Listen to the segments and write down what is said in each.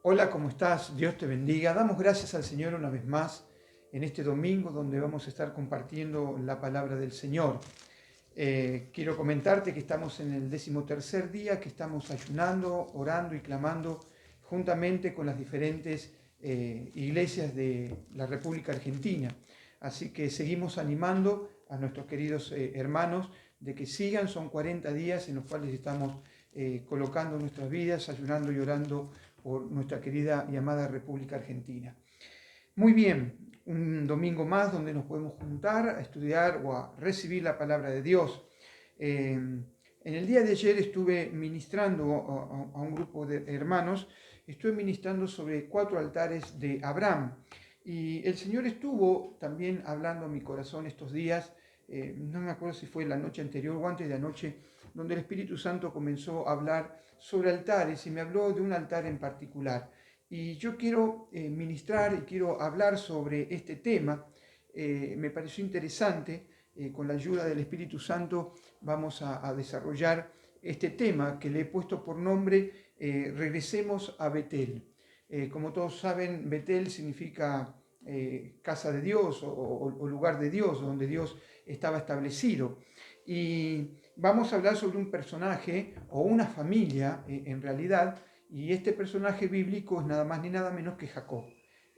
Hola, ¿cómo estás? Dios te bendiga. Damos gracias al Señor una vez más en este domingo donde vamos a estar compartiendo la palabra del Señor. Quiero comentarte que estamos en el 13º día, que estamos ayunando, orando y clamando juntamente con las diferentes iglesias de la República Argentina. Así que seguimos animando a nuestros queridos hermanos de que sigan. Son 40 días en los cuales estamos colocando nuestras vidas, ayunando y orando por nuestra querida y amada República Argentina. Muy bien, un domingo más donde nos podemos juntar a estudiar o a recibir la palabra de Dios. En el día de ayer estuve ministrando a un grupo de hermanos, estuve ministrando sobre 4 altares de Abraham. Y el Señor estuvo también hablando a mi corazón estos días, no me acuerdo si fue la noche anterior o antes de anoche, donde el Espíritu Santo comenzó a hablar sobre altares y me habló de un altar en particular. Y yo quiero ministrar y quiero hablar sobre este tema. Me pareció interesante, con la ayuda del Espíritu Santo vamos a desarrollar este tema que le he puesto por nombre Regresemos a Betel. Como todos saben, Betel significa casa de Dios o lugar de Dios, donde Dios estaba establecido. Y vamos a hablar sobre un personaje o una familia en realidad, y este personaje bíblico es nada más ni nada menos que Jacob.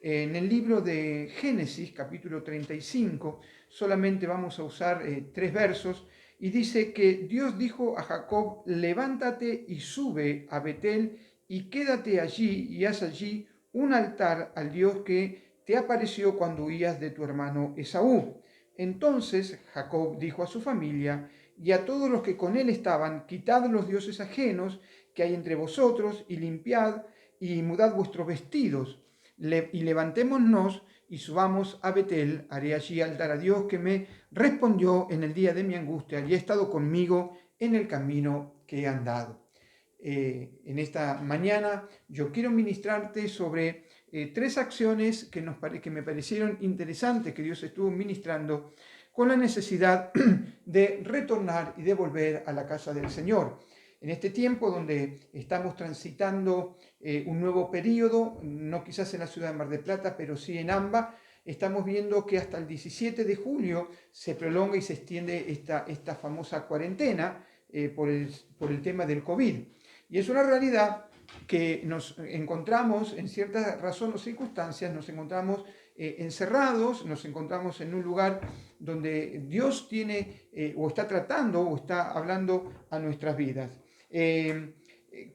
En el libro de Génesis, capítulo 35, solamente vamos a usar 3 versos, y dice que Dios dijo a Jacob: levántate y sube a Betel y quédate allí y haz allí un altar al Dios que te apareció cuando huías de tu hermano Esaú. Entonces Jacob dijo a su familia y a todos los que con él estaban: quitad los dioses ajenos que hay entre vosotros y limpiad y mudad vuestros vestidos y levantémonos y subamos a Betel. Haré allí altar a Dios que me respondió en el día de mi angustia y ha estado conmigo en el camino que he andado. En esta mañana yo quiero ministrarte sobre 3 acciones que me parecieron interesantes que Dios estuvo ministrando con la necesidad de retornar y de volver a la casa del Señor. En este tiempo donde estamos transitando un nuevo periodo, no quizás en la ciudad de Mar del Plata, pero sí en AMBA, estamos viendo que hasta el 17 de julio se prolonga y se extiende esta famosa cuarentena por el tema del COVID. Y es una realidad que nos encontramos, en cierta razón o circunstancias, nos encontramos encerrados, nos encontramos en un lugar donde Dios tiene o está tratando o está hablando a nuestras vidas.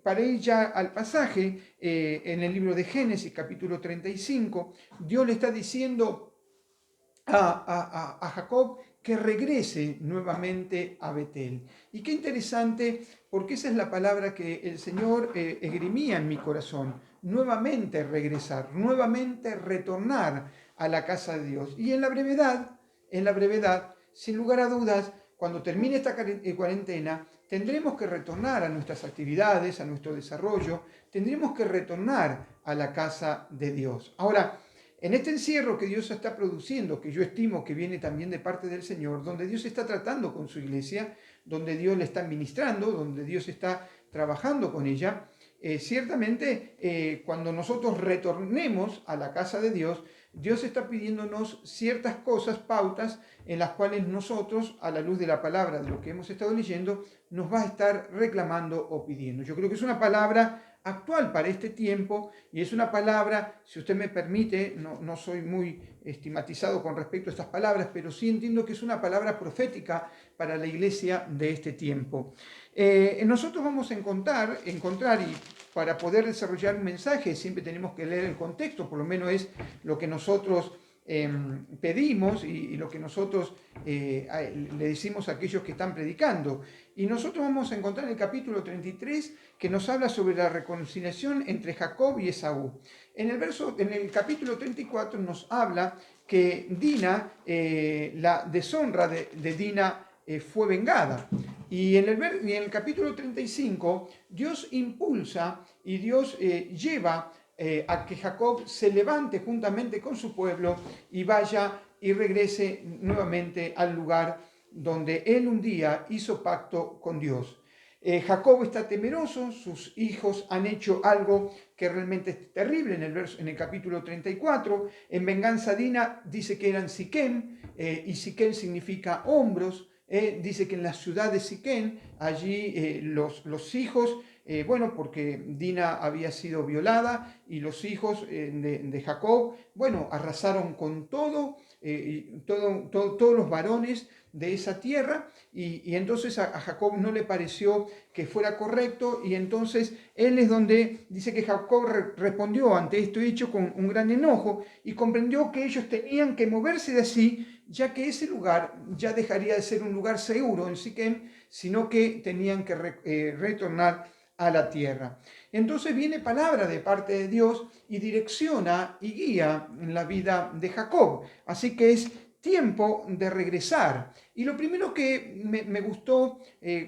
Para ir ya al pasaje, en el libro de Génesis, capítulo 35, Dios le está diciendo a Jacob que regrese nuevamente a Betel. Y qué interesante, porque esa es la palabra que el Señor esgrimía en mi corazón: nuevamente regresar, nuevamente retornar a la casa de Dios. Y en la brevedad, sin lugar a dudas, cuando termine esta cuarentena, tendremos que retornar a nuestras actividades, a nuestro desarrollo, tendremos que retornar a la casa de Dios. Ahora, en este encierro que Dios está produciendo, que yo estimo que viene también de parte del Señor, donde Dios está tratando con su iglesia, donde Dios le está ministrando, donde Dios está trabajando con ella, ciertamente cuando nosotros retornemos a la casa de Dios, Dios está pidiéndonos ciertas cosas, pautas, en las cuales nosotros, a la luz de la palabra, de lo que hemos estado leyendo, nos va a estar reclamando o pidiendo. Yo creo que es una palabra actual para este tiempo, y es una palabra, si usted me permite, no soy muy estigmatizado con respecto a estas palabras, pero sí entiendo que es una palabra profética para la iglesia de este tiempo. Nosotros vamos a encontrar, y para poder desarrollar un mensaje siempre tenemos que leer el contexto, por lo menos es lo que nosotros pedimos y lo que nosotros le decimos a aquellos que están predicando. Y nosotros vamos a encontrar en el capítulo 33 que nos habla sobre la reconciliación entre Jacob y Esaú. En el capítulo 34 nos habla que Dina, la deshonra de Dina fue vengada. Y en el capítulo 35 Dios impulsa y Dios lleva a que Jacob se levante juntamente con su pueblo y vaya y regrese nuevamente al lugar donde él un día hizo pacto con Dios. Jacob está temeroso, sus hijos han hecho algo que realmente es terrible en el capítulo 34. En venganza Dina dice que eran Siquem, y Siquem significa hombros. Dice que en la ciudad de Siquem, allí los hijos, bueno, porque Dina había sido violada y los hijos de Jacob, bueno, arrasaron con todos los varones de esa tierra, y entonces a Jacob no le pareció que fuera correcto, y entonces él es donde dice que Jacob respondió ante este hecho con un gran enojo y comprendió que ellos tenían que moverse de allí, ya que ese lugar ya dejaría de ser un lugar seguro en Siquem, sino que tenían que retornar a la tierra. Entonces viene palabra de parte de Dios y direcciona y guía en la vida de Jacob. Así que es tiempo de regresar. Y lo primero que me gustó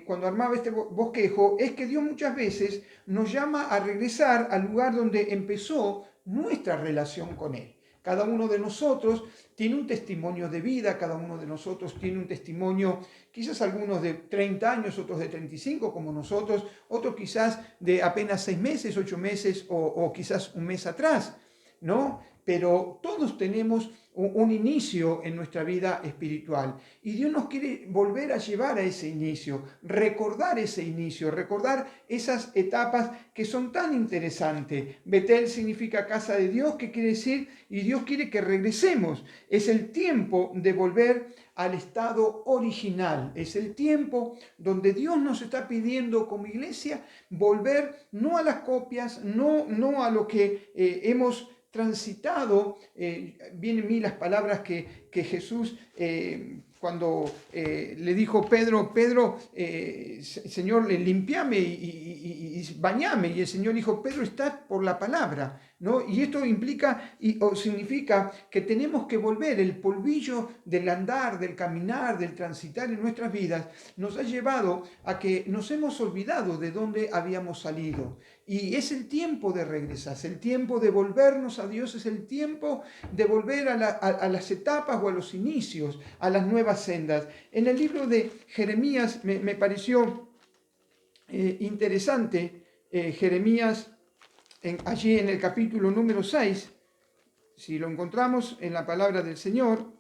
cuando armaba este bosquejo es que Dios muchas veces nos llama a regresar al lugar donde empezó nuestra relación con Él. Cada uno de nosotros tiene un testimonio de vida, cada uno de nosotros tiene un testimonio, quizás algunos de 30 años, otros de 35 como nosotros, otros quizás de apenas 6 meses, 8 meses o quizás un mes atrás, ¿no? Pero todos tenemos un inicio en nuestra vida espiritual y Dios nos quiere volver a llevar a ese inicio, recordar ese inicio, recordar esas etapas que son tan interesantes. Betel significa casa de Dios, ¿qué quiere decir? Y Dios quiere que regresemos. Es el tiempo de volver al estado original. Es el tiempo donde Dios nos está pidiendo como iglesia volver no a las copias, no a lo que hemos transitado. Vienen a mí las palabras que Jesús cuando le dijo Pedro, Señor, limpiame y bañame. Y el Señor dijo, Pedro, está por la palabra, ¿no? Y esto implica o significa que tenemos que volver. El polvillo del andar, del caminar, del transitar en nuestras vidas nos ha llevado a que nos hemos olvidado de dónde habíamos salido. Y es el tiempo de regresar, es el tiempo de volvernos a Dios, es el tiempo de volver a las etapas o a los inicios, a las nuevas sendas. En el libro de Jeremías me pareció interesante, Jeremías, allí en el capítulo número 6, si lo encontramos en la palabra del Señor,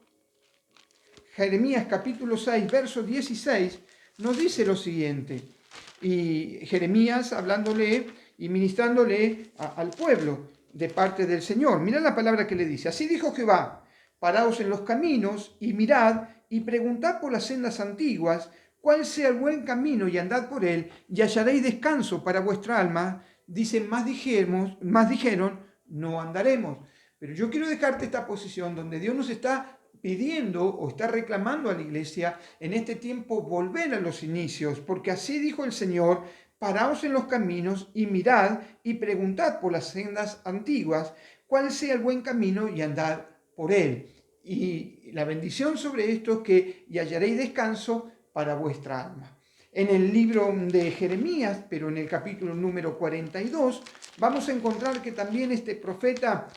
Jeremías capítulo 6, verso 16, nos dice lo siguiente. Y Jeremías hablándole y ministrándole al pueblo de parte del Señor. Mirad la palabra que le dice. Así dijo Jehová, paraos en los caminos y mirad y preguntad por las sendas antiguas, cuál sea el buen camino y andad por él, y hallaréis descanso para vuestra alma. Dicen, más dijeron, no andaremos. Pero yo quiero dejarte esta posición donde Dios nos está pidiendo o está reclamando a la iglesia en este tiempo volver a los inicios, porque así dijo el Señor, paraos en los caminos y mirad y preguntad por las sendas antiguas, cuál sea el buen camino y andad por él. Y la bendición sobre esto es que y hallaréis descanso para vuestra alma. En el libro de Jeremías, pero en el capítulo número 42, vamos a encontrar que también este profeta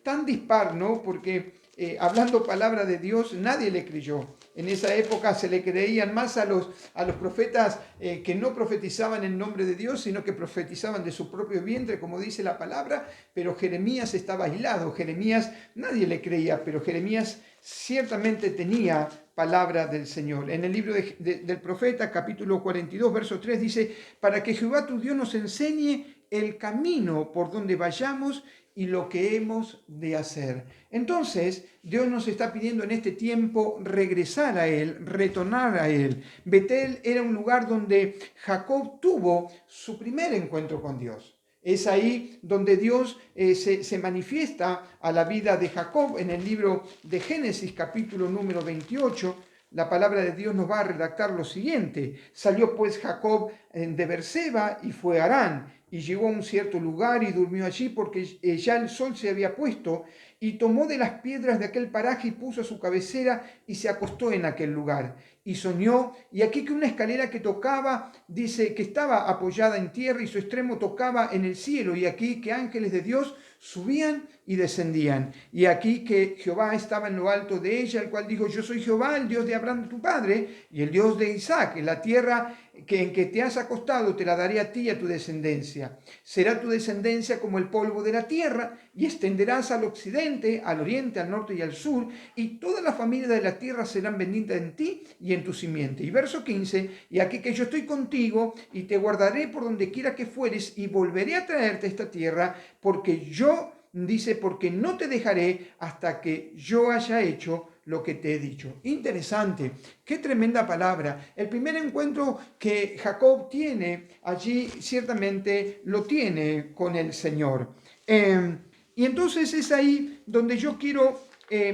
tan dispar, ¿no? Porque hablando palabra de Dios, nadie le creyó. En esa época se le creían más a los profetas que no profetizaban en nombre de Dios, sino que profetizaban de su propio vientre, como dice la palabra, pero Jeremías estaba aislado. Jeremías, nadie le creía, pero Jeremías ciertamente tenía palabra del Señor. En el libro del profeta, capítulo 42, verso 3, dice, para que Jehová tu Dios nos enseñe el camino por donde vayamos y lo que hemos de hacer. Entonces, Dios nos está pidiendo en este tiempo regresar a Él, retornar a Él. Betel era un lugar donde Jacob tuvo su primer encuentro con Dios. Es ahí donde Dios se manifiesta a la vida de Jacob. En el libro de Génesis, capítulo número 28, la palabra de Dios nos va a redactar lo siguiente. Salió pues Jacob de Berseba y fue a Harán, y llegó a un cierto lugar y durmió allí porque ya el sol se había puesto, y tomó de las piedras de aquel paraje y puso su cabecera y se acostó en aquel lugar. y soñó, y aquí que una escalera que tocaba, dice que estaba apoyada en tierra y su extremo tocaba en el cielo, y aquí que ángeles de Dios subían y descendían. Y aquí que Jehová estaba en lo alto de ella, el cual dijo: yo soy Jehová, el Dios de Abraham tu padre, y el Dios de Isaac. En la tierra en que te has acostado te la daré a ti y a tu descendencia. Será tu descendencia como el polvo de la tierra, y extenderás al occidente, al oriente, al norte y al sur, y toda la familia de la tierra serán benditas en ti y en tu simiente. Y verso 15, y aquí que yo estoy contigo, y te guardaré por donde quiera que fueres, y volveré a traerte a esta tierra, porque yo, dice, porque no te dejaré hasta que yo haya hecho lo que te he dicho. Interesante, qué tremenda palabra. El primer encuentro que Jacob tiene allí, ciertamente lo tiene con el Señor. Y entonces es ahí donde yo quiero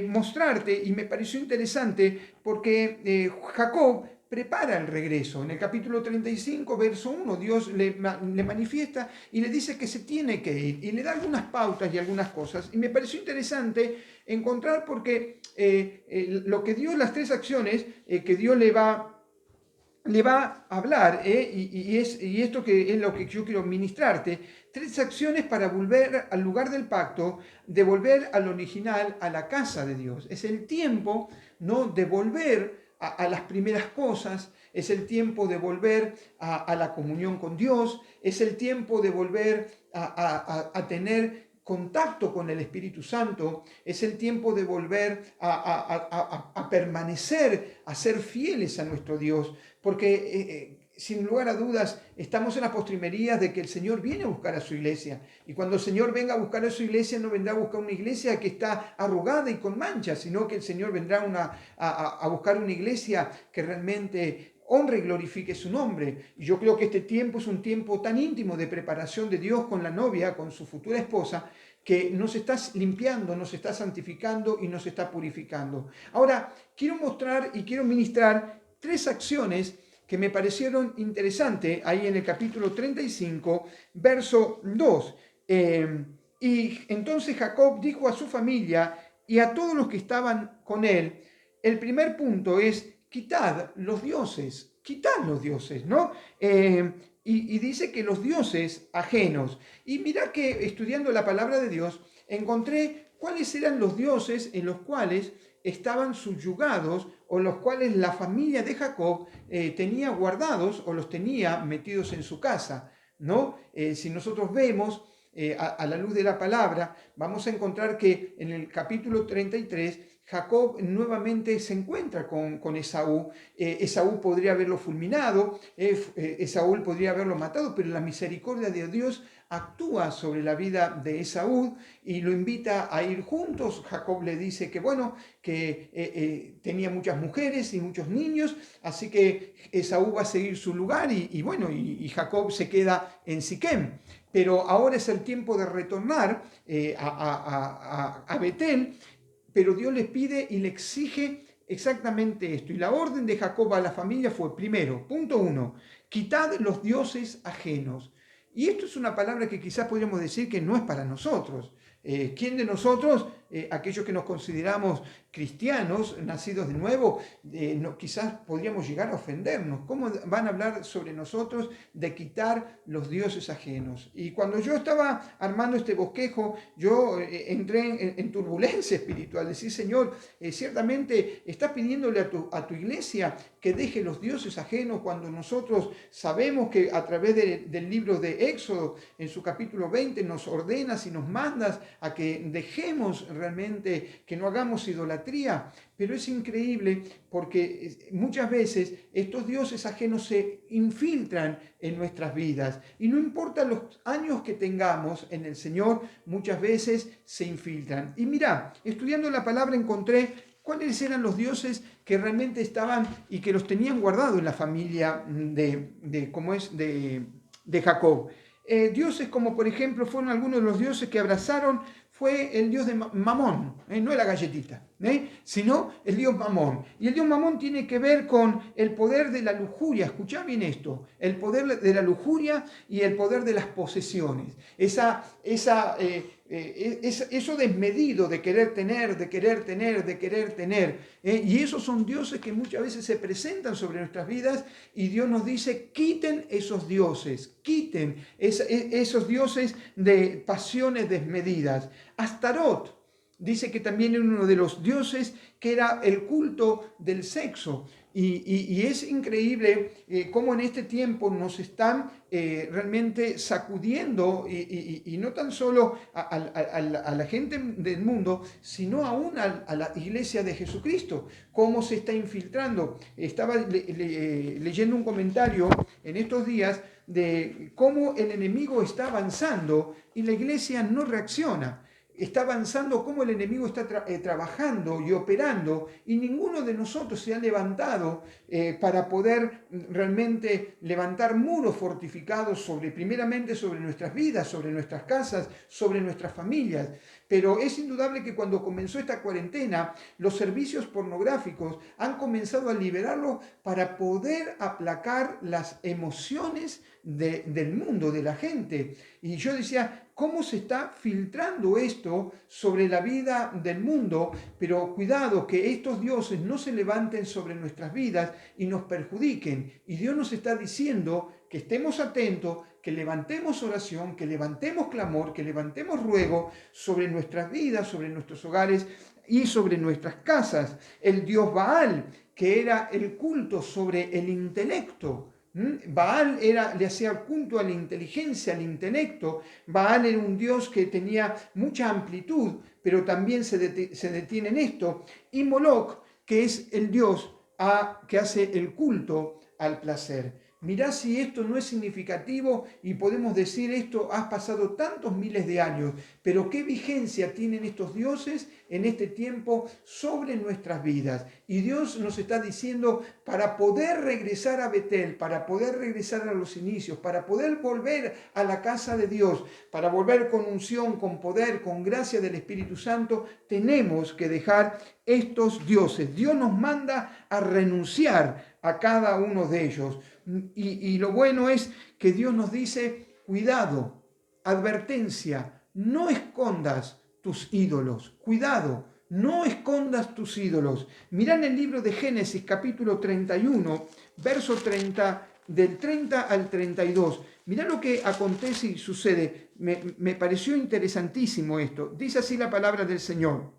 mostrarte, y me pareció interesante, porque Jacob prepara el regreso. En el capítulo 35, verso 1, Dios le manifiesta y le dice que se tiene que ir, y le da algunas pautas y algunas cosas. Y me pareció interesante encontrar, porque lo que Dios, las tres acciones que Dios le va a hablar, y esto que es lo que yo quiero ministrarte: tres acciones para volver al lugar del pacto, de volver al original, a la casa de Dios. Es el tiempo, ¿no?, de volver a las primeras cosas, es el tiempo de volver a la comunión con Dios, es el tiempo de volver a tener contacto con el Espíritu Santo, es el tiempo de volver a permanecer, a ser fieles a nuestro Dios, porque sin lugar a dudas estamos en las postrimerías de que el Señor viene a buscar a su iglesia, y cuando el Señor venga a buscar a su iglesia, no vendrá a buscar una iglesia que está arrugada y con manchas, sino que el Señor vendrá a buscar una iglesia que realmente honre y glorifique su nombre. Y yo creo que este tiempo es un tiempo tan íntimo de preparación de Dios con la novia, con su futura esposa, que nos está limpiando, nos está santificando y nos está purificando. Ahora, quiero mostrar y quiero ministrar tres acciones que me parecieron interesantes ahí en el capítulo 35, verso 2. Y entonces Jacob dijo a su familia y a todos los que estaban con él: el primer punto es: quitad los dioses, ¿no? Y dice que los dioses ajenos. Y mira que estudiando la palabra de Dios, encontré cuáles eran los dioses en los cuales estaban subyugados, o los cuales la familia de Jacob tenía guardados, o los tenía metidos en su casa, ¿no? Si nosotros vemos a la luz de la palabra, vamos a encontrar que en el capítulo 33, Jacob nuevamente se encuentra con Esaú. Esaú podría haberlo fulminado, Esaú podría haberlo matado, pero la misericordia de Dios actúa sobre la vida de Esaú y lo invita a ir juntos. Jacob le dice que bueno, que tenía muchas mujeres y muchos niños, así que Esaú va a seguir su lugar, y Jacob se queda en Siquem. Pero ahora es el tiempo de retornar a Betel, pero Dios les pide y le exige exactamente esto. Y la orden de Jacob a la familia fue: primero, punto 1, quitad los dioses ajenos. Y esto es una palabra que quizás podríamos decir que no es para nosotros. ¿Quién de nosotros, aquellos que nos consideramos cristianos, nacidos de nuevo, quizás podríamos llegar a ofendernos? ¿Cómo van a hablar sobre nosotros de quitar los dioses ajenos? Y cuando yo estaba armando este bosquejo, yo entré en turbulencia espiritual. Decir: Señor, ciertamente estás pidiéndole a tu iglesia que deje los dioses ajenos, cuando nosotros sabemos que a través del libro de Éxodo, en su capítulo 20, nos ordenas y nos mandas a que dejemos realmente, que no hagamos idolatría. Pero es increíble, porque muchas veces estos dioses ajenos se infiltran en nuestras vidas, y no importa los años que tengamos en el Señor, muchas veces se infiltran. Y mira, estudiando la palabra encontré cuáles eran los dioses que realmente estaban y que los tenían guardados en la familia de Jacob. Dioses como, por ejemplo, fueron algunos de los dioses que abrazaron. Fue el dios de Mamón, no la galletita, sino el dios Mamón. Y el dios Mamón tiene que ver con el poder de la lujuria. Escuchá bien esto: el poder de la lujuria y el poder de las posesiones. eso desmedido de querer tener, de querer tener, de querer tener. Y esos son dioses que muchas veces se presentan sobre nuestras vidas y Dios nos dice, quiten esos dioses, quiten esos dioses de pasiones desmedidas. Astarot dice que también era uno de los dioses que era el culto del sexo. Y es increíble cómo en este tiempo nos están realmente sacudiendo, y no tan solo a la gente del mundo, sino aún a la iglesia de Jesucristo, cómo se está infiltrando. Estaba leyendo un comentario en estos días de cómo el enemigo está avanzando y la iglesia no reacciona. Está avanzando, cómo el enemigo está trabajando y operando, y ninguno de nosotros se ha levantado para poder realmente levantar muros fortificados primeramente sobre nuestras vidas, sobre nuestras casas, sobre nuestras familias. Pero es indudable que cuando comenzó esta cuarentena, los servicios pornográficos han comenzado a liberarlo para poder aplacar las emociones del mundo, de la gente. Y yo decía, ¿cómo se está filtrando esto sobre la vida del mundo? Pero cuidado, que estos dioses no se levanten sobre nuestras vidas y nos perjudiquen. Y Dios nos está diciendo que estemos atentos, que levantemos oración, que levantemos clamor, que levantemos ruego sobre nuestras vidas, sobre nuestros hogares y sobre nuestras casas. El dios Baal, que era el culto sobre el intelecto. Baal le hacía culto a la inteligencia, al intelecto. Baal era un dios que tenía mucha amplitud, pero también se detiene en esto. Y Moloch, que es el dios que hace el culto al placer. Mirá si esto no es significativo y podemos decir esto, has pasado tantos miles de años, pero qué vigencia tienen estos dioses en este tiempo sobre nuestras vidas. Y Dios nos está diciendo, para poder regresar a Betel, para poder regresar a los inicios, para poder volver a la casa de Dios, para volver con unción, con poder, con gracia del Espíritu Santo, tenemos que dejar estos dioses. Dios nos manda a renunciar a cada uno de ellos. Y lo bueno es que Dios nos dice, cuidado, advertencia, no escondas tus ídolos, cuidado, no escondas tus ídolos. Mirá en el libro de Génesis capítulo 31, verso 30, del 30 al 32. Mirá lo que acontece y sucede. Me pareció interesantísimo esto. Dice así la palabra del Señor.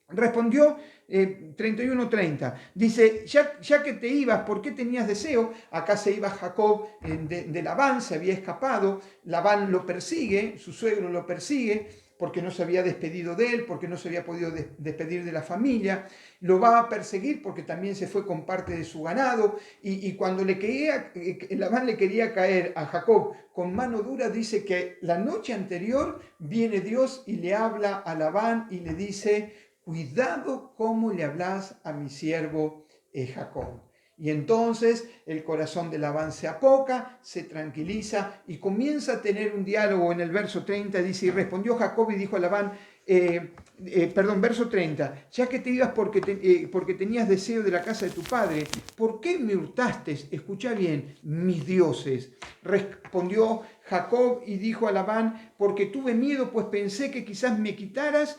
Respondió 31:30. Dice, ya que te ibas, ¿por qué tenías deseo? Acá se iba Jacob de Labán, se había escapado. Labán lo persigue, su suegro lo persigue, porque no se había despedido de él, porque no se había podido despedir de la familia. Lo va a perseguir porque también se fue con parte de su ganado. Y cuando Labán le quería caer a Jacob con mano dura, dice que la noche anterior viene Dios y le habla a Labán y le dice, cuidado cómo le hablas a mi siervo Jacob. Y entonces el corazón de Labán se apoca, se tranquiliza y comienza a tener un diálogo. En el verso 30 dice, y respondió Jacob y dijo a Labán, verso 30, ya que te ibas porque tenías deseo de la casa de tu padre, ¿por qué me hurtaste? Escucha bien, mis dioses. Respondió Jacob y dijo a Labán, porque tuve miedo, pues pensé que quizás me quitaras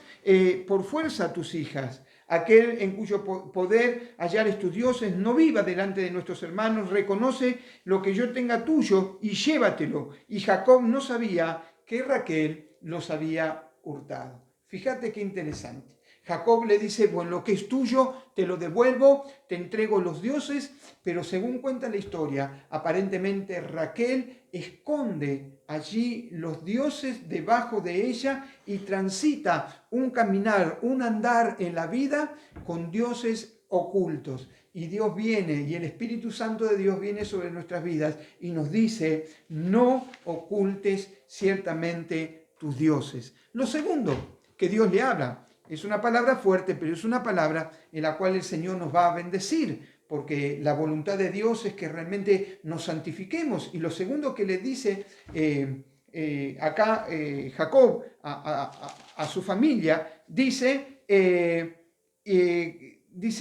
por fuerza a tus hijas. Aquel en cuyo poder hallares tus dioses, no viva delante de nuestros hermanos, reconoce lo que yo tenga tuyo y llévatelo. Y Jacob no sabía que Raquel los había hurtado. Fíjate qué interesante. Jacob le dice, bueno, lo que es tuyo te lo devuelvo, te entrego los dioses, pero según cuenta la historia, aparentemente Raquel esconde allí los dioses debajo de ella y transita un caminar, un andar en la vida con dioses ocultos. Y Dios viene, y el Espíritu Santo de Dios viene sobre nuestras vidas y nos dice, no ocultes ciertamente tus dioses. Lo segundo que Dios le habla, es una palabra fuerte, pero es una palabra en la cual el Señor nos va a bendecir, porque la voluntad de Dios es que realmente nos santifiquemos. Y lo segundo que le dice acá Jacob a su familia, dice,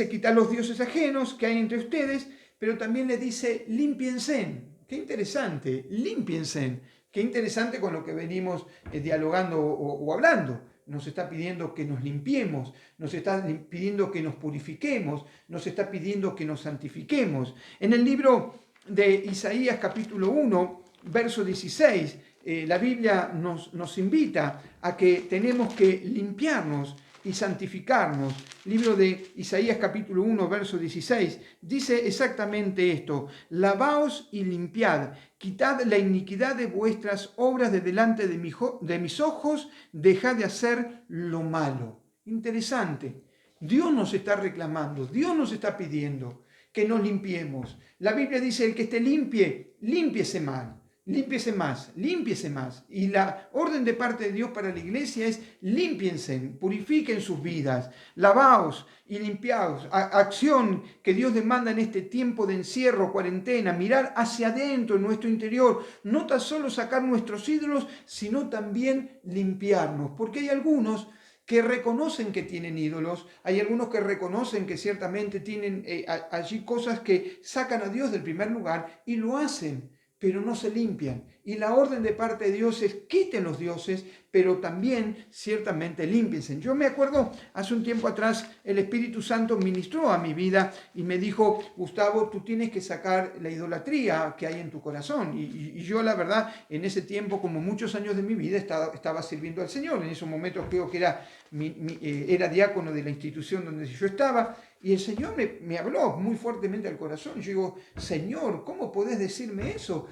quitar los dioses ajenos que hay entre ustedes, pero también le dice, límpiense. Qué interesante, límpiense. Qué interesante con lo que venimos dialogando o hablando. Nos está pidiendo que nos limpiemos, nos está pidiendo que nos purifiquemos, nos está pidiendo que nos santifiquemos. En el libro de Isaías capítulo 1, verso 16, la Biblia nos invita a que tenemos que limpiarnos y santificarnos. Libro de Isaías capítulo 1, verso 16, dice exactamente esto: lavaos y limpiad, quitad la iniquidad de vuestras obras de delante de mis ojos, dejad de hacer lo malo. Interesante. Dios nos está reclamando, Dios nos está pidiendo que nos limpiemos. La Biblia dice: el que esté limpie, límpiese más. Límpiese más, límpiese más. Y la orden de parte de Dios para la iglesia es: límpiense, purifiquen sus vidas, lavaos y limpiaos. Acción que Dios demanda en este tiempo de encierro, cuarentena, mirar hacia adentro, en nuestro interior, no tan solo sacar nuestros ídolos, sino también limpiarnos. Porque hay algunos que reconocen que tienen ídolos, hay algunos que reconocen que ciertamente tienen allí cosas que sacan a Dios del primer lugar y lo hacen, pero no se limpian. Y la orden de parte de Dios es: quiten los dioses, pero también ciertamente límpiense. Yo me acuerdo, hace un tiempo atrás, el Espíritu Santo ministró a mi vida y me dijo: Gustavo, tú tienes que sacar la idolatría que hay en tu corazón. Y yo, la verdad, en ese tiempo, como muchos años de mi vida, estaba sirviendo al Señor. En esos momentos creo que era diácono de la institución donde yo estaba. Y el Señor me habló muy fuertemente al corazón. Yo digo: Señor, ¿cómo podés decirme eso?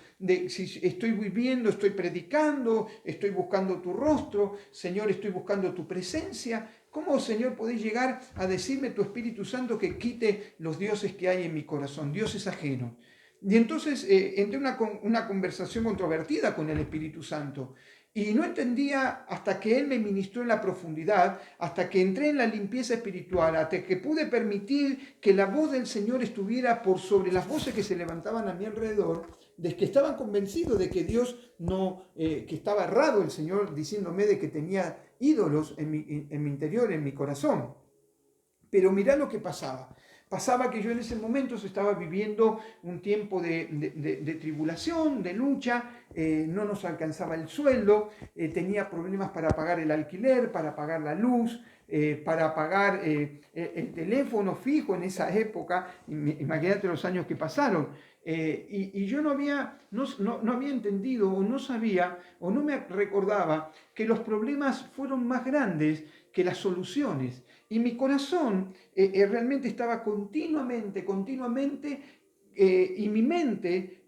Si estoy viviendo, estoy predicando, estoy buscando tu rostro, Señor, estoy buscando tu presencia. ¿Cómo, Señor, podés llegar a decirme, tu Espíritu Santo, que quite los dioses que hay en mi corazón, dioses ajenos? Y entonces entré en una conversación controvertida con el Espíritu Santo. Y no entendía hasta que Él me ministró en la profundidad, hasta que entré en la limpieza espiritual, hasta que pude permitir que la voz del Señor estuviera por sobre las voces que se levantaban a mi alrededor, de que estaban convencidos de que Dios que estaba errado el Señor diciéndome de que tenía ídolos en mi interior, en mi corazón. Pero mirá lo que pasaba. Pasaba que yo en ese momento estaba viviendo un tiempo de tribulación, de lucha, no nos alcanzaba el sueldo, tenía problemas para pagar el alquiler, para pagar la luz, para pagar el teléfono fijo en esa época. Imagínate los años que pasaron. Y yo no había entendido, o no sabía, o no me recordaba que los problemas fueron más grandes que las soluciones. Y mi corazón realmente estaba continuamente, y mi mente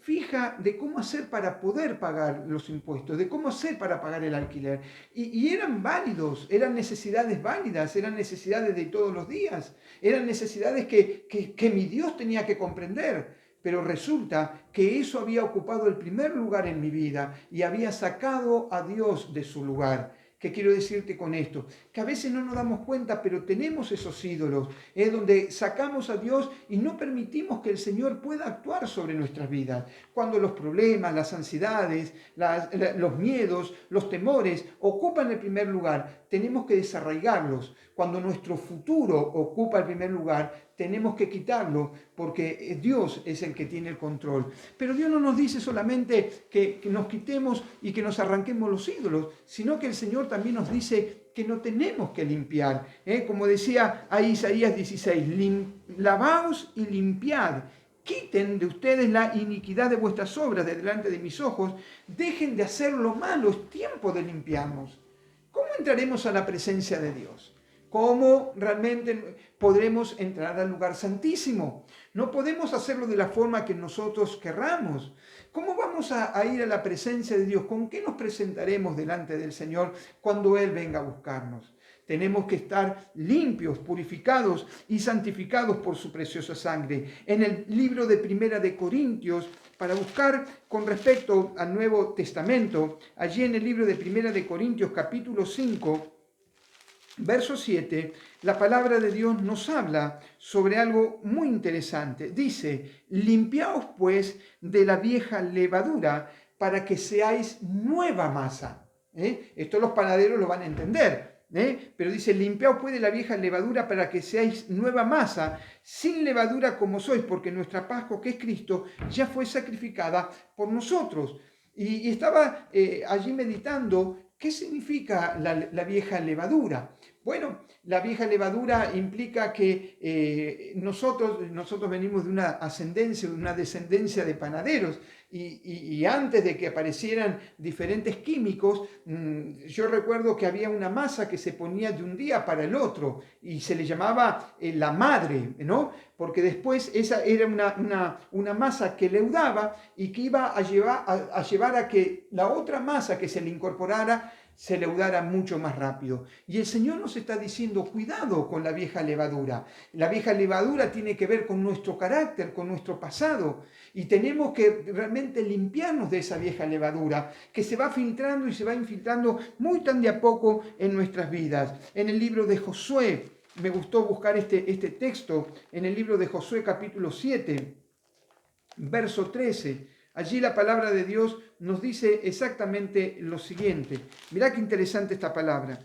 fija de cómo hacer para poder pagar los impuestos, de cómo hacer para pagar el alquiler. Y eran válidos, eran necesidades válidas, eran necesidades de todos los días, eran necesidades que mi Dios tenía que comprender. Pero resulta que eso había ocupado el primer lugar en mi vida y había sacado a Dios de su lugar. ¿Qué quiero decirte con esto? Que a veces no nos damos cuenta, pero tenemos esos ídolos, donde sacamos a Dios y no permitimos que el Señor pueda actuar sobre nuestras vidas. Cuando los problemas, las ansiedades, los miedos, los temores ocupan el primer lugar, tenemos que desarraigarlos. Cuando nuestro futuro ocupa el primer lugar, tenemos que quitarlo, porque Dios es el que tiene el control. Pero Dios no nos dice solamente que nos quitemos y que nos arranquemos los ídolos, sino que el Señor también nos dice que no tenemos que limpiar. Como decía ahí Isaías 16, lavaos y limpiad. Quiten de ustedes la iniquidad de vuestras obras de delante de mis ojos. Dejen de hacer lo malo, es tiempo de limpiarnos. ¿Cómo entraremos a la presencia de Dios? ¿Cómo realmente podremos entrar al lugar santísimo? No podemos hacerlo de la forma que nosotros querramos. ¿Cómo vamos a ir a la presencia de Dios? ¿Con qué nos presentaremos delante del Señor cuando Él venga a buscarnos? Tenemos que estar limpios, purificados y santificados por su preciosa sangre. En el libro de Primera de Corintios, para buscar con respecto al Nuevo Testamento, allí en el libro de Primera de Corintios, capítulo 5, verso 7, la palabra de Dios nos habla sobre algo muy interesante. Dice: limpiaos pues de la vieja levadura para que seáis nueva masa. Esto los panaderos lo van a entender. Pero dice: limpiaos pues de la vieja levadura para que seáis nueva masa, sin levadura como sois, porque nuestra Pascua, que es Cristo, ya fue sacrificada por nosotros. Y estaba allí meditando qué significa la vieja levadura. Bueno, la vieja levadura implica que nosotros venimos de una ascendencia, de una descendencia de panaderos, y antes de que aparecieran diferentes químicos, yo recuerdo que había una masa que se ponía de un día para el otro y se le llamaba la madre, ¿no? Porque después esa era una masa que leudaba y que iba a llevar a que la otra masa que se le incorporara se leudara mucho más rápido. Y el Señor nos está diciendo, cuidado con la vieja levadura. La vieja levadura tiene que ver con nuestro carácter, con nuestro pasado. Y tenemos que realmente limpiarnos de esa vieja levadura que se va filtrando y se va infiltrando muy tan de a poco en nuestras vidas. En el libro de Josué, me gustó buscar este texto, en el libro de Josué capítulo 7, verso 13. Allí la palabra de Dios nos dice exactamente lo siguiente. Mirá qué interesante esta palabra.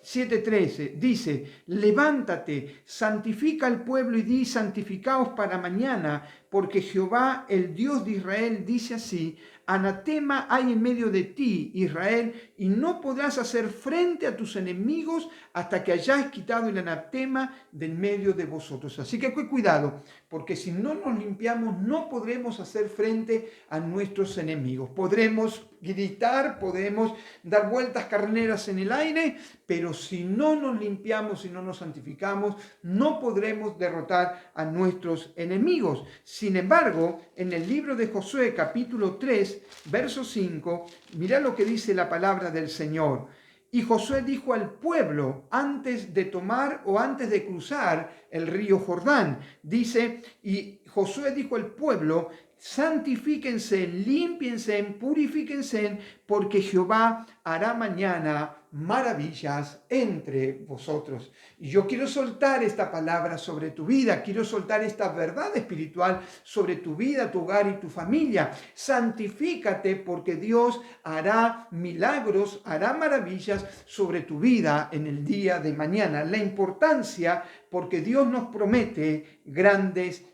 7:13 dice, levántate, santifica al pueblo y di, santificaos para mañana, porque Jehová, el Dios de Israel, dice así, anatema hay en medio de ti, Israel, y no podrás hacer frente a tus enemigos hasta que hayáis quitado el anatema del medio de vosotros. Así que cuidado, porque si no nos limpiamos no podremos hacer frente a nuestros enemigos. Podremos gritar, podemos dar vueltas carneras en el aire, pero si no nos limpiamos y no nos santificamos, no podremos derrotar a nuestros enemigos. Sin embargo, en el libro de Josué, capítulo 3, verso 5, mirá lo que dice la palabra del Señor. Y Josué dijo al pueblo, antes de tomar o antes de cruzar el río Jordán, dice, y Josué dijo al pueblo, santifíquense, límpiense, purifíquense, porque Jehová hará mañana maravillas entre vosotros. Y yo quiero soltar esta palabra sobre tu vida, quiero soltar esta verdad espiritual sobre tu vida, tu hogar y tu familia. Santifícate porque Dios hará milagros, hará maravillas sobre tu vida en el día de mañana. La importancia, porque Dios nos promete grandes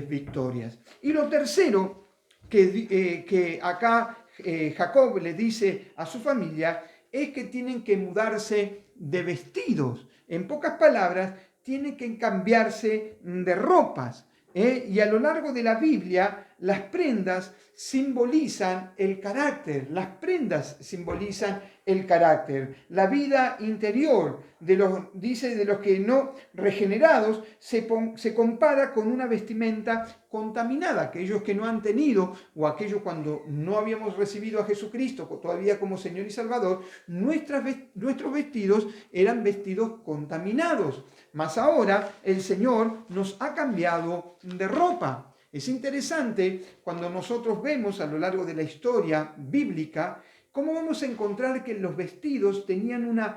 victorias. Y lo tercero que acá Jacob le dice a su familia es que tienen que mudarse de vestidos. En pocas palabras, tienen que cambiarse de ropas. Y a lo largo de la Biblia, las prendas simbolizan el carácter. Las prendas simbolizan el carácter. La vida interior de los que no regenerados se compara con una vestimenta contaminada. Aquellos que no han tenido o aquellos cuando no habíamos recibido a Jesucristo todavía como Señor y Salvador, nuestros vestidos eran vestidos contaminados. Mas ahora el Señor nos ha cambiado de ropa. Es interesante cuando nosotros vemos a lo largo de la historia bíblica cómo vamos a encontrar que los vestidos tenían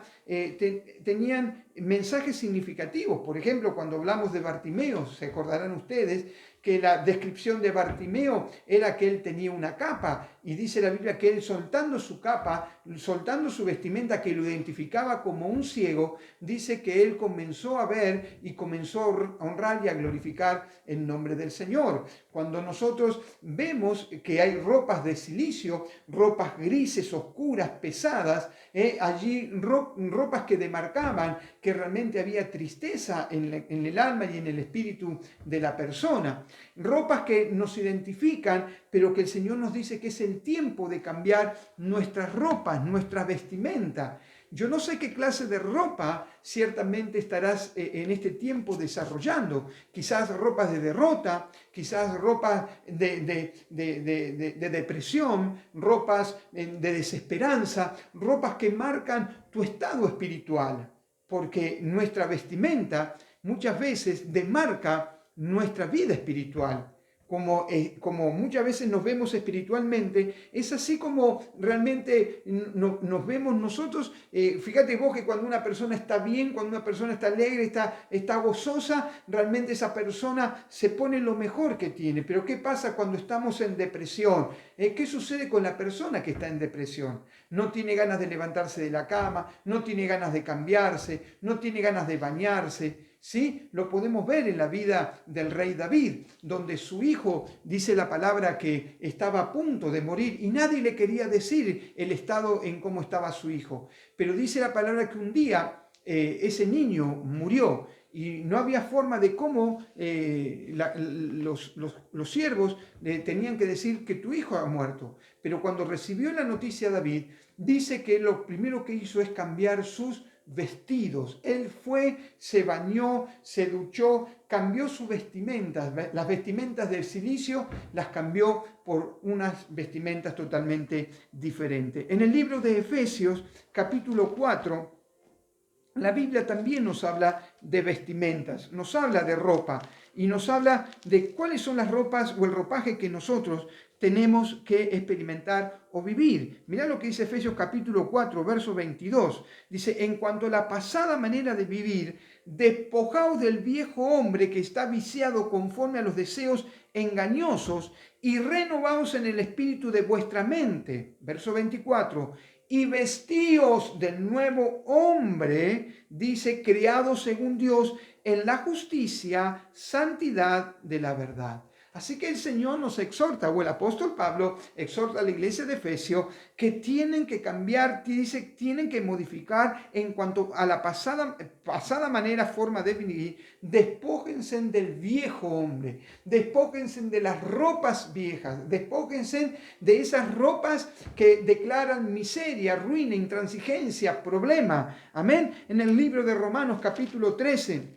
mensajes significativos. Por ejemplo, cuando hablamos de Bartimeo, se acordarán ustedes que la descripción de Bartimeo era que él tenía una capa, y dice la Biblia que él soltando su capa, soltando su vestimenta que lo identificaba como un ciego, dice que él comenzó a ver y comenzó a honrar y a glorificar el nombre del Señor. Cuando nosotros vemos que hay ropas de silicio, ropas grises, oscuras, pesadas, allí ropas que demarcaban que realmente había tristeza en el alma y en el espíritu de la persona. Ropas que nos identifican, pero que el Señor nos dice que es el tiempo de cambiar nuestras ropas, nuestra vestimenta. Yo no sé qué clase de ropa ciertamente estarás en este tiempo desarrollando. Quizás ropas de derrota, quizás ropas de depresión, ropas de desesperanza, ropas que marcan tu estado espiritual. Porque nuestra vestimenta muchas veces demarca nuestra vida espiritual. Como muchas veces nos vemos espiritualmente, es así como realmente nos vemos nosotros. Fíjate vos que cuando una persona está bien, cuando una persona está alegre, está gozosa, realmente esa persona se pone lo mejor que tiene. Pero ¿qué pasa cuando estamos en depresión? ¿Qué sucede con la persona que está en depresión? No tiene ganas de levantarse de la cama, no tiene ganas de cambiarse, no tiene ganas de bañarse. ¿sí? Lo podemos ver en la vida del rey David, donde su hijo, dice la palabra, que estaba a punto de morir y nadie le quería decir el estado en cómo estaba su hijo. Pero dice la palabra que un día ese niño murió y no había forma de cómo los siervos le tenían que decir que tu hijo ha muerto. Pero cuando recibió la noticia David, dice que lo primero que hizo es cambiar sus vestidos. Él fue, se bañó, se duchó, cambió sus vestimentas. Las vestimentas del cilicio las cambió por unas vestimentas totalmente diferentes. En el libro de Efesios, capítulo 4, la Biblia también nos habla de vestimentas, nos habla de ropa y nos habla de cuáles son las ropas o el ropaje que nosotros tenemos que experimentar o vivir. Mirá lo que dice Efesios capítulo 4, verso 22. Dice, en cuanto a la pasada manera de vivir, despojaos del viejo hombre que está viciado conforme a los deseos engañosos y renovaos en el espíritu de vuestra mente. Verso 24. Y vestíos del nuevo hombre, dice, creado según Dios en la justicia, santidad de la verdad. Así que el Señor nos exhorta, o el apóstol Pablo exhorta a la iglesia de Efesios, que tienen que cambiar, dice, tienen que modificar en cuanto a la pasada manera, forma de vivir. Despójense del viejo hombre, despójense de las ropas viejas, despójense de esas ropas que declaran miseria, ruina, intransigencia, problema. Amén. En el libro de Romanos capítulo 13,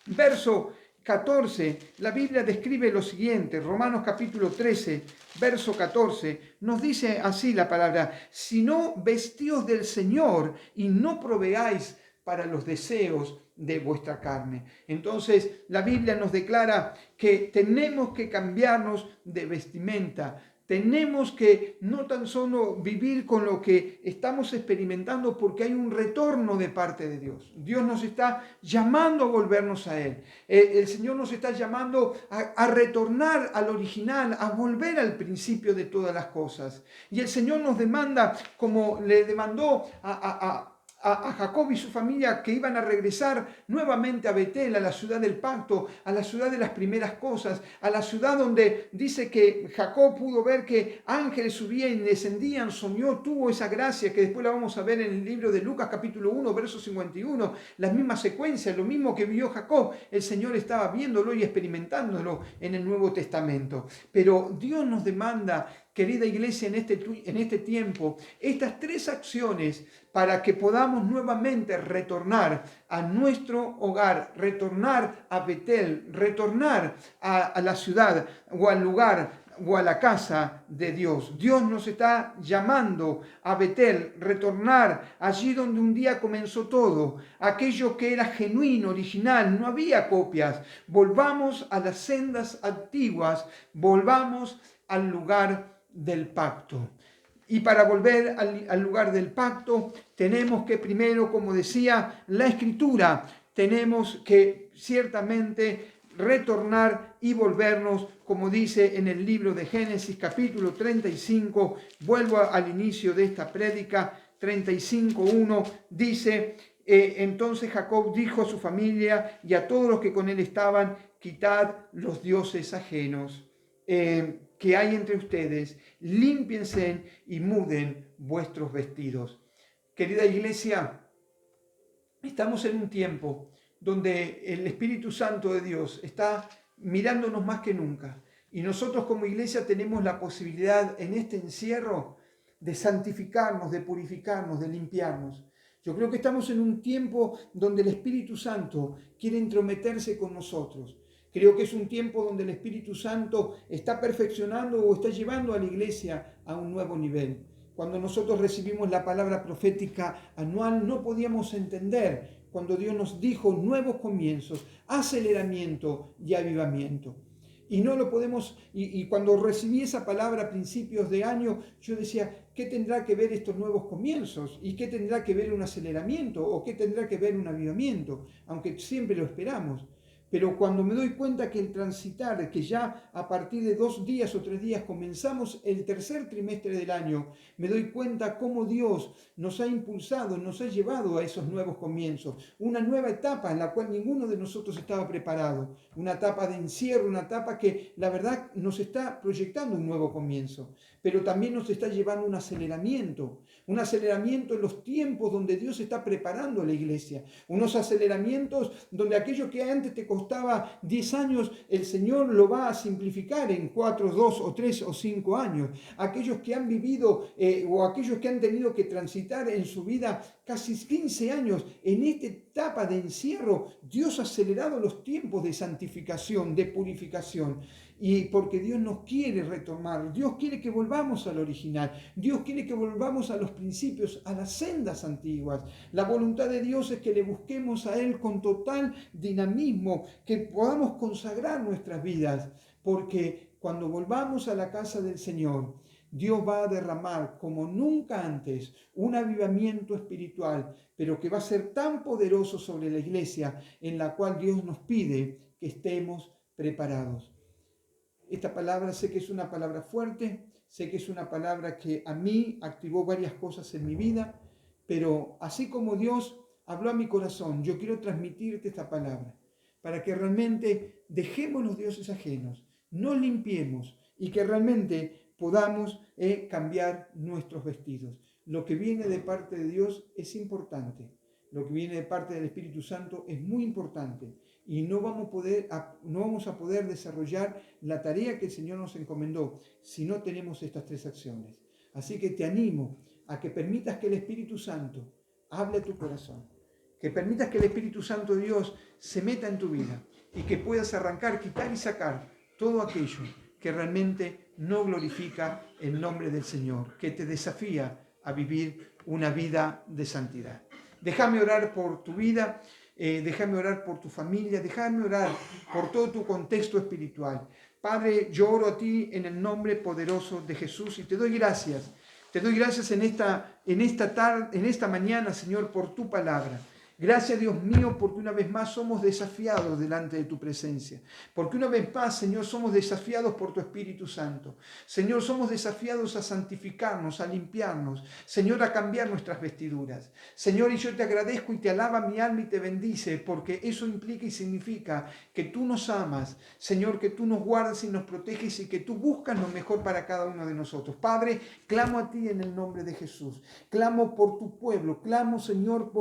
verso 14, la Biblia describe lo siguiente. Romanos capítulo 13, verso 14, nos dice así la palabra: sino vestíos del Señor y no proveáis para los deseos de vuestra carne. Entonces la Biblia nos declara que tenemos que cambiarnos de vestimenta. Tenemos que no tan solo vivir con lo que estamos experimentando, porque hay un retorno de parte de Dios. Dios nos está llamando a volvernos a Él. El Señor nos está llamando a retornar al original, a volver al principio de todas las cosas. Y el Señor nos demanda, como le demandó a Jacob y su familia, que iban a regresar nuevamente a Betel, a la ciudad del pacto, a la ciudad de las primeras cosas, a la ciudad donde dice que Jacob pudo ver que ángeles subían y descendían, soñó, tuvo esa gracia que después la vamos a ver en el libro de Lucas capítulo 1, verso 51, la misma secuencia, lo mismo que vio Jacob, el Señor estaba viéndolo y experimentándolo en el Nuevo Testamento. Pero Dios nos demanda, querida iglesia, en este tiempo, estas tres acciones para que podamos nuevamente retornar a nuestro hogar, retornar a Betel, retornar a la ciudad o al lugar o a la casa de Dios. Dios nos está llamando a Betel, retornar allí donde un día comenzó todo, aquello que era genuino, original, no había copias. Volvamos a las sendas antiguas, volvamos al lugar del pacto. Y para volver al lugar del pacto, tenemos que primero, como decía la Escritura, tenemos que ciertamente retornar y volvernos, como dice en el libro de Génesis capítulo 35, vuelvo al inicio de esta prédica, 35:1, dice, entonces Jacob dijo a su familia y a todos los que con él estaban, quitad los dioses ajenos que hay entre ustedes, límpiense y muden vuestros vestidos. Querida iglesia, estamos en un tiempo donde el Espíritu Santo de Dios está mirándonos más que nunca. Y nosotros como iglesia tenemos la posibilidad en este encierro de santificarnos, de purificarnos, de limpiarnos. Yo creo que estamos en un tiempo donde el Espíritu Santo quiere entrometerse con nosotros. Creo que es un tiempo donde el Espíritu Santo está perfeccionando o está llevando a la iglesia a un nuevo nivel. Cuando nosotros recibimos la palabra profética anual, no podíamos entender cuando Dios nos dijo nuevos comienzos, aceleramiento y avivamiento. Y no lo podemos, y cuando recibí esa palabra a principios de año, yo decía, ¿qué tendrá que ver estos nuevos comienzos? ¿Y qué tendrá que ver un aceleramiento? ¿O qué tendrá que ver un avivamiento? Aunque siempre lo esperamos. Pero cuando me doy cuenta que el transitar, que ya a partir de 2 días o 3 días comenzamos el tercer trimestre del año, me doy cuenta cómo Dios nos ha impulsado, nos ha llevado a esos nuevos comienzos, una nueva etapa en la cual ninguno de nosotros estaba preparado, una etapa de encierro, una etapa que la verdad nos está proyectando un nuevo comienzo, pero también nos está llevando un aceleramiento en los tiempos donde Dios está preparando a la iglesia, unos aceleramientos donde aquello que antes te costaba 10 años, el Señor lo va a simplificar en 4, 2 o 3 o 5 años. Aquellos que han vivido o aquellos que han tenido que transitar en su vida casi 15 años en esta etapa de encierro, Dios ha acelerado los tiempos de santificación, de purificación. Y porque Dios nos quiere retomar, Dios quiere que volvamos al original, Dios quiere que volvamos a los principios, a las sendas antiguas. La voluntad de Dios es que le busquemos a Él con total dinamismo, que podamos consagrar nuestras vidas, porque cuando volvamos a la casa del Señor, Dios va a derramar como nunca antes un avivamiento espiritual, pero que va a ser tan poderoso sobre la iglesia, en la cual Dios nos pide que estemos preparados. Esta palabra sé que es una palabra fuerte, sé que es una palabra que a mí activó varias cosas en mi vida, pero así como Dios habló a mi corazón, yo quiero transmitirte esta palabra para que realmente dejemos los dioses ajenos, no limpiemos y que realmente podamos cambiar nuestros vestidos. Lo que viene de parte de Dios es importante, lo que viene de parte del Espíritu Santo es muy importante. Y no vamos a poder desarrollar la tarea que el Señor nos encomendó si no tenemos estas 3 acciones. Así que te animo a que permitas que el Espíritu Santo hable a tu corazón, que permitas que el Espíritu Santo de Dios se meta en tu vida y que puedas arrancar, quitar y sacar todo aquello que realmente no glorifica el nombre del Señor, que te desafía a vivir una vida de santidad. Déjame orar por tu vida. Déjame orar por tu familia, déjame orar por todo tu contexto espiritual. Padre, yo oro a ti en el nombre poderoso de Jesús y te doy gracias. Te doy gracias en esta mañana, Señor, por tu palabra. Gracias, Dios mío, porque una vez más somos desafiados delante de tu presencia. Porque una vez más, Señor, somos desafiados por tu Espíritu Santo. Señor, somos desafiados a santificarnos, a limpiarnos. Señor, a cambiar nuestras vestiduras. Señor, y yo te agradezco y te alaba mi alma y te bendice, porque eso implica y significa que tú nos amas. Señor, que tú nos guardas y nos proteges y que tú buscas lo mejor para cada uno de nosotros. Padre, clamo a ti en el nombre de Jesús. Clamo por tu pueblo. Clamo, Señor,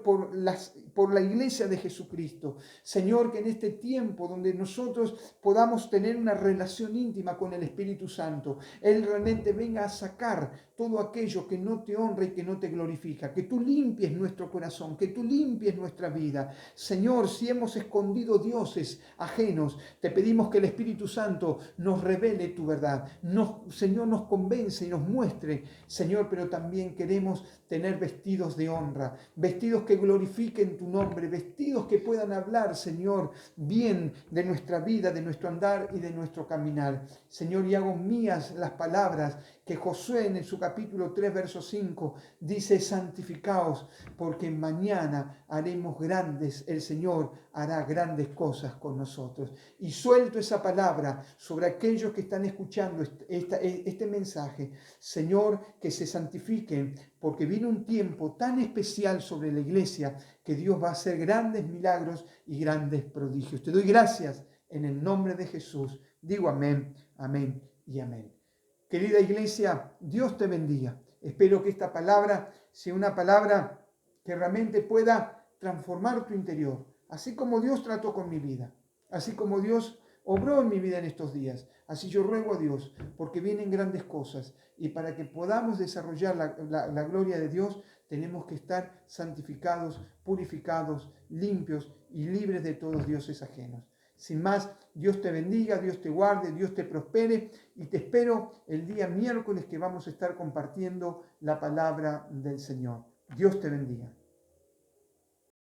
por la iglesia de Jesucristo. Señor, que en este tiempo donde nosotros podamos tener una relación íntima con el Espíritu Santo, Él realmente venga a sacar todo aquello que no te honra y que no te glorifica, que tú limpies nuestro corazón, que tú limpies nuestra vida. Señor, si hemos escondido dioses ajenos, te pedimos que el Espíritu Santo nos revele tu verdad, Señor, nos convence y nos muestre, Señor, pero también queremos tener vestidos de honra, vestidos que glorifiquen tu nombre, vestidos que puedan hablar, Señor, bien de nuestra vida, de nuestro andar y de nuestro caminar. Señor, y hago mías las palabras que Josué en su capítulo 3, verso 5, dice: santificaos, porque mañana haremos grandes, el Señor hará grandes cosas con nosotros. Y suelto esa palabra sobre aquellos que están escuchando este mensaje. Señor, que se santifiquen, porque viene un tiempo tan especial sobre la iglesia que Dios va a hacer grandes milagros y grandes prodigios. Te doy gracias en el nombre de Jesús. Digo amén, amén y amén. Querida iglesia, Dios te bendiga. Espero que esta palabra sea una palabra que realmente pueda transformar tu interior, así como Dios trató con mi vida, así como Dios obró en mi vida en estos días. Así yo ruego a Dios, porque vienen grandes cosas, y para que podamos desarrollar la gloria de Dios, tenemos que estar santificados, purificados, limpios y libres de todos dioses ajenos. Sin más, Dios te bendiga, Dios te guarde, Dios te prospere, y te espero el día miércoles que vamos a estar compartiendo la palabra del Señor. Dios te bendiga.